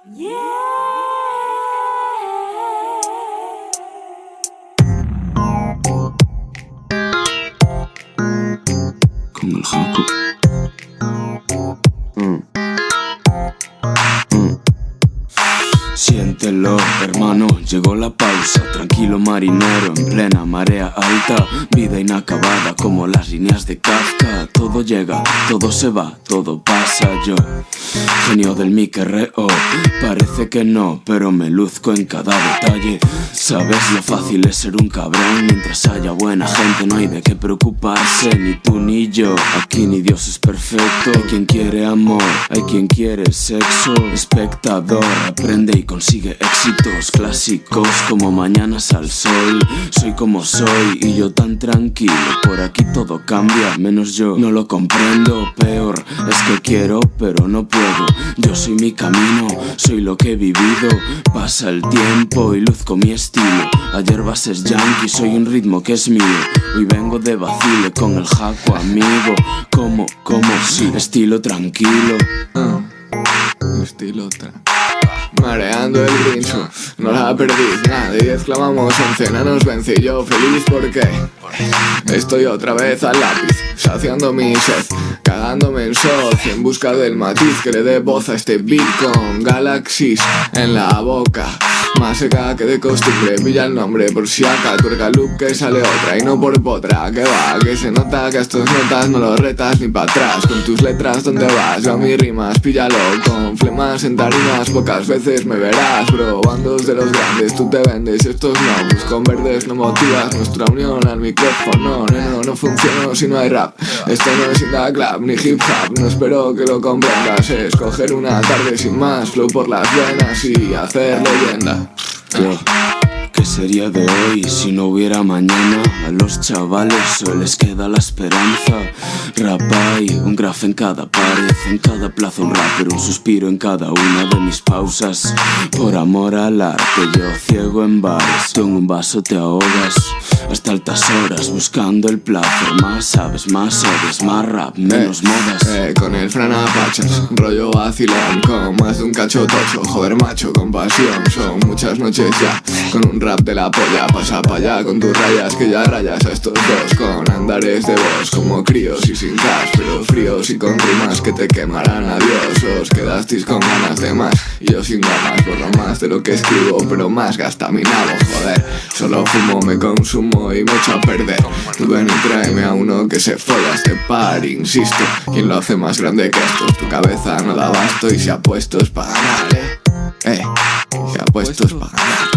Con el Jaco. Siéntelo, hermano, llegó la pausa. Tranquilo marinero, en plena marea alta. Vida inacabada como las líneas de Kafka. Todo llega, todo se va, todo pasa. Yo, genio del miquerreo, parece que no, pero me luzco en cada detalle. Sabes lo fácil es ser un cabrón. Mientras haya buena gente no hay de qué preocuparse. Ni tú ni yo, aquí ni Dios es perfecto. Hay quien quiere amor, hay quien quiere sexo. Espectador, aprende y consigue éxitos clásicos como mañanas al sol. Soy como soy y yo tan tranquilo. Por aquí todo cambia, menos yo no lo comprendo. Peor es que quiero pero no puedo. Yo soy mi camino, soy lo que he vivido. Pasa el tiempo y luzco mi estilo. Ayer bases yankee, soy un ritmo que es mío. Hoy vengo de vacile con el Jaco amigo. Como sí, estilo tranquilo. Estilo mareando el brincho, no la perdí, nadie exclamamos 11, nos vencí, yo feliz porque estoy otra vez al lápiz, saciando mi sed, cagándome en socio en busca del matiz que le dé voz a este beat con galaxies en la boca. Más seca que de costumbre, pilla el nombre por si acá, tuerca loop que sale otra y no por potra. Que va, que se nota que a estos notas no los retas ni pa' atrás. Con tus letras ¿dónde vas? Yo a mis rimas, píllalo. Con flemas en tarimas pocas veces me verás. Probando de los grandes, tú te vendes, estos no. Pues con verdes no motivas nuestra unión al micrófono. No funciona si no hay rap. Esto no es Inda Club ni hip hop, no espero que lo comprendas. Es coger una tarde sin más, flow por las venas y hacer leyenda. ¿Qué sería de hoy si no hubiera mañana? A los chavales solo les queda la esperanza. Rap hay, un graf en cada pared, en cada plaza un rapper, un suspiro en cada una de mis pausas. Por amor al arte, yo ciego en bares, tú en un vaso te ahogas. Hasta altas horas buscando el placer. Más sabes, más odias, más rap, menos modas. Con el franapachas, rollo vacilón, con más de un cacho tocho. Joder macho, con pasión, son muchas noches ya. Con un rap de la polla, pasa pa' allá con tus rayas que ya rayas a estos dos. Con andares de voz como críos y sin cash, pero fríos y con rimas que te quemarán. Adiós, os quedasteis con ganas de más y yo sin ganas, borro más de lo que escribo, pero más gasta mi nabo, joder. Solo fumo, me consumo y me echo a perder. Tú ven y tráeme a uno que se folla este par, insisto. ¿Quién lo hace más grande que estos? Tu cabeza no da abasto y se ha puesto pa' ganar, se ha puesto pa' ganar.